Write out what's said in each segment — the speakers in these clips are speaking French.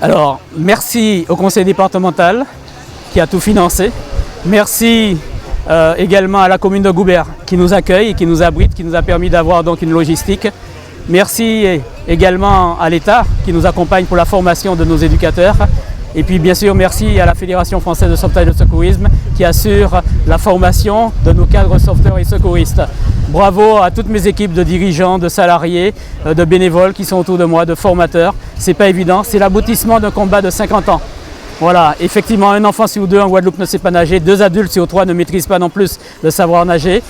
Alors, merci au conseil départemental qui a tout financé. Merci également à la commune de Goubert qui nous accueille et qui nous abrite, qui nous a permis d'avoir donc une logistique. Merci également à l'État qui nous accompagne pour la formation de nos éducateurs. Et puis bien sûr, merci à la Fédération française de sauvetage et de secourisme qui assure la formation de nos cadres sauveteurs et secouristes. Bravo à toutes mes équipes de dirigeants, de salariés, de bénévoles qui sont autour de moi, de formateurs. C'est pas évident, c'est l'aboutissement d'un combat de 50 ans. Voilà, effectivement, un enfant sur deux en Guadeloupe ne sait pas nager, 2 adultes sur 3 ne maîtrisent pas non plus de savoir nager.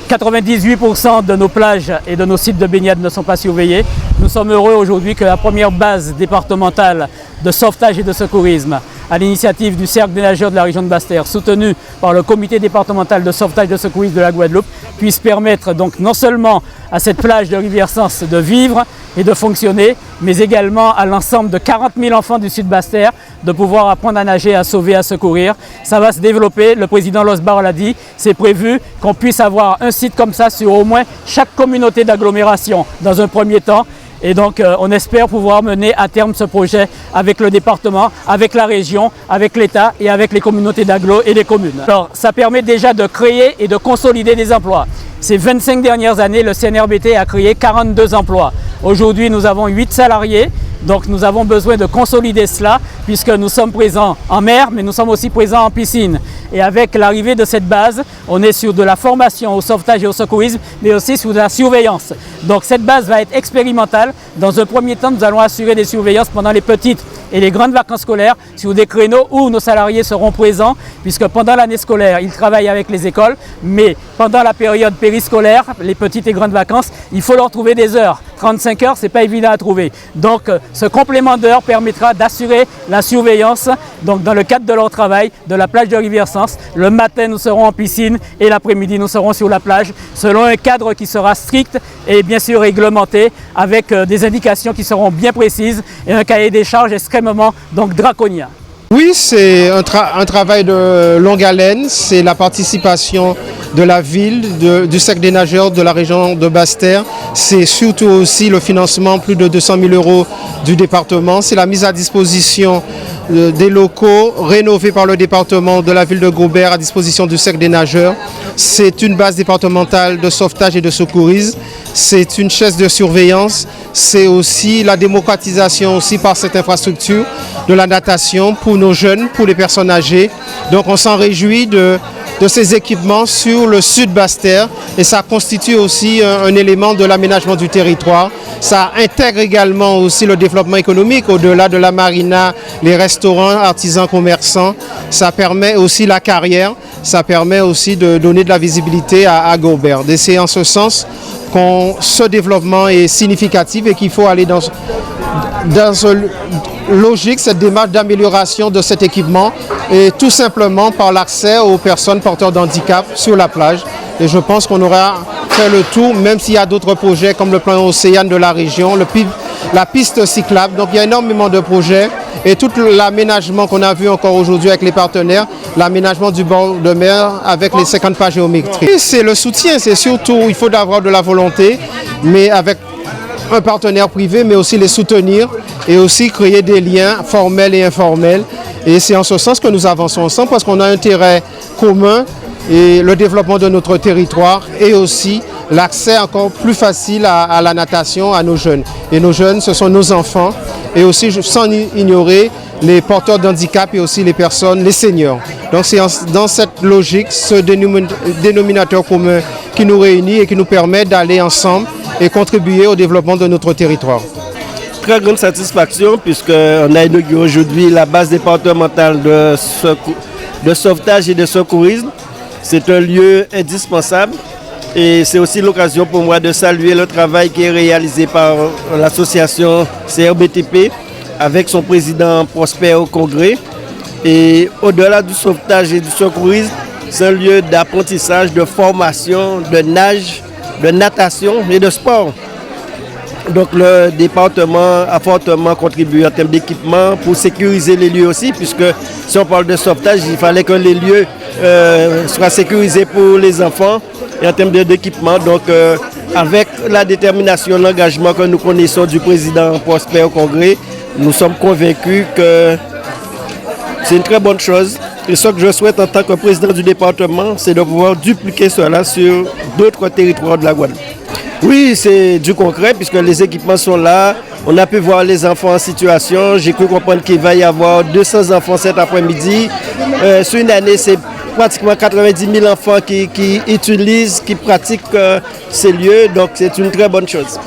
98% de nos plages et de nos sites de baignade ne sont pas surveillés. Nous sommes heureux aujourd'hui que la première base départementale de sauvetage et de secourisme, à l'initiative du Cercle des nageurs de la région de Basse-Terre, soutenu par le comité départemental de sauvetage et de secourisme de la Guadeloupe, puisse permettre donc non seulement à cette plage de Rivière-Sens de vivre et de fonctionner, mais également à l'ensemble de 40 000 enfants du sud Basse-Terre de pouvoir apprendre à nager, à sauver, à secourir. Ça va se développer, le président Losbar l'a dit, c'est prévu qu'on puisse avoir un site comme ça sur au moins chaque communauté d'agglomération dans un premier temps. Et donc on espère pouvoir mener à terme ce projet avec le département, avec la région, avec l'État et avec les communautés d'agglo et les communes. Alors ça permet déjà de créer et de consolider des emplois. Ces 25 dernières années, le CNRBT a créé 42 emplois. Aujourd'hui, nous avons 8 salariés. Donc nous avons besoin de consolider cela puisque nous sommes présents en mer, mais nous sommes aussi présents en piscine. Et avec l'arrivée de cette base, on est sur de la formation au sauvetage et au secourisme, mais aussi sur de la surveillance. Donc cette base va être expérimentale. Dans un premier temps, nous allons assurer des surveillances pendant les petites et les grandes vacances scolaires sur des créneaux où nos salariés seront présents, puisque pendant l'année scolaire, ils travaillent avec les écoles, mais pendant la période périscolaire, les petites et grandes vacances, il faut leur trouver des heures. 35 heures, c'est pas évident à trouver. Donc ce complément d'heures permettra d'assurer la surveillance donc dans le cadre de leur travail de la plage de Rivière-Sens. Le matin, nous serons en piscine et l'après-midi, nous serons sur la plage selon un cadre qui sera strict et bien sûr réglementé avec des indications qui seront bien précises et un cahier des charges extrêmement donc draconien. Oui, c'est un travail de longue haleine, c'est la participation de la ville, du Cercle des nageurs de la région de Basse-Terre, c'est surtout aussi le financement, plus de 200 000 € du département, c'est la mise à disposition des locaux rénovés par le département de la ville de Goubert à disposition du Cercle des nageurs. C'est une base départementale de sauvetage et de secourisme, c'est une chaise de surveillance, c'est aussi la démocratisation aussi par cette infrastructure de la natation pour nos jeunes, pour les personnes âgées. Donc on s'en réjouit de ces équipements sur le sud Basse-Terre et ça constitue aussi un élément de l'aménagement du territoire. Ça intègre également aussi le développement économique au-delà de la marina, les restaurants, artisans, commerçants. Ça permet aussi la carrière, ça permet aussi de donner de la visibilité à Goubert. Et c'est en ce sens que ce développement est significatif et qu'il faut aller dans logique, cette démarche d'amélioration de cet équipement et tout simplement par l'accès aux personnes porteurs d'handicap sur la plage. Et je pense qu'on aura fait le tour, même s'il y a d'autres projets comme le plan Océane de la région, la piste cyclable. Donc il y a énormément de projets et tout l'aménagement qu'on a vu encore aujourd'hui avec les partenaires, l'aménagement du bord de mer avec les 50 pas géométriques. C'est le soutien, c'est surtout, il faut avoir de la volonté, mais avec un partenaire privé, mais aussi les soutenir et aussi créer des liens formels et informels. Et c'est en ce sens que nous avançons ensemble parce qu'on a un intérêt commun et le développement de notre territoire et aussi l'accès encore plus facile à la natation à nos jeunes. Et nos jeunes, ce sont nos enfants et aussi sans ignorer les porteurs d'handicap et aussi les personnes, les seniors. Donc c'est dans cette logique, ce dénominateur commun qui nous réunit et qui nous permet d'aller ensemble et contribuer au développement de notre territoire. Très grande satisfaction puisqu'on a inauguré aujourd'hui la base départementale de sauvetage et de secourisme. C'est un lieu indispensable et c'est aussi l'occasion pour moi de saluer le travail qui est réalisé par l'association CRBTP avec son président Prosper au Congrès. Et au-delà du sauvetage et du secourisme, c'est un lieu d'apprentissage, de formation, de nage, de natation et de sport. Donc le département a fortement contribué en termes d'équipement pour sécuriser les lieux aussi, puisque si on parle de sauvetage, il fallait que les lieux soient sécurisés pour les enfants et en termes d'équipement. Donc, avec la détermination, l'engagement que nous connaissons du président Prosper au Congrès, nous sommes convaincus que c'est une très bonne chose. Et ce que je souhaite en tant que président du département, c'est de pouvoir dupliquer cela sur d'autres territoires de la Guadeloupe. Oui, c'est du concret puisque les équipements sont là. On a pu voir les enfants en situation. J'ai cru comprendre qu'il va y avoir 200 enfants cet après-midi. Sur une année, c'est pratiquement 90 000 enfants qui utilisent, qui pratiquent ces lieux. Donc, c'est une très bonne chose.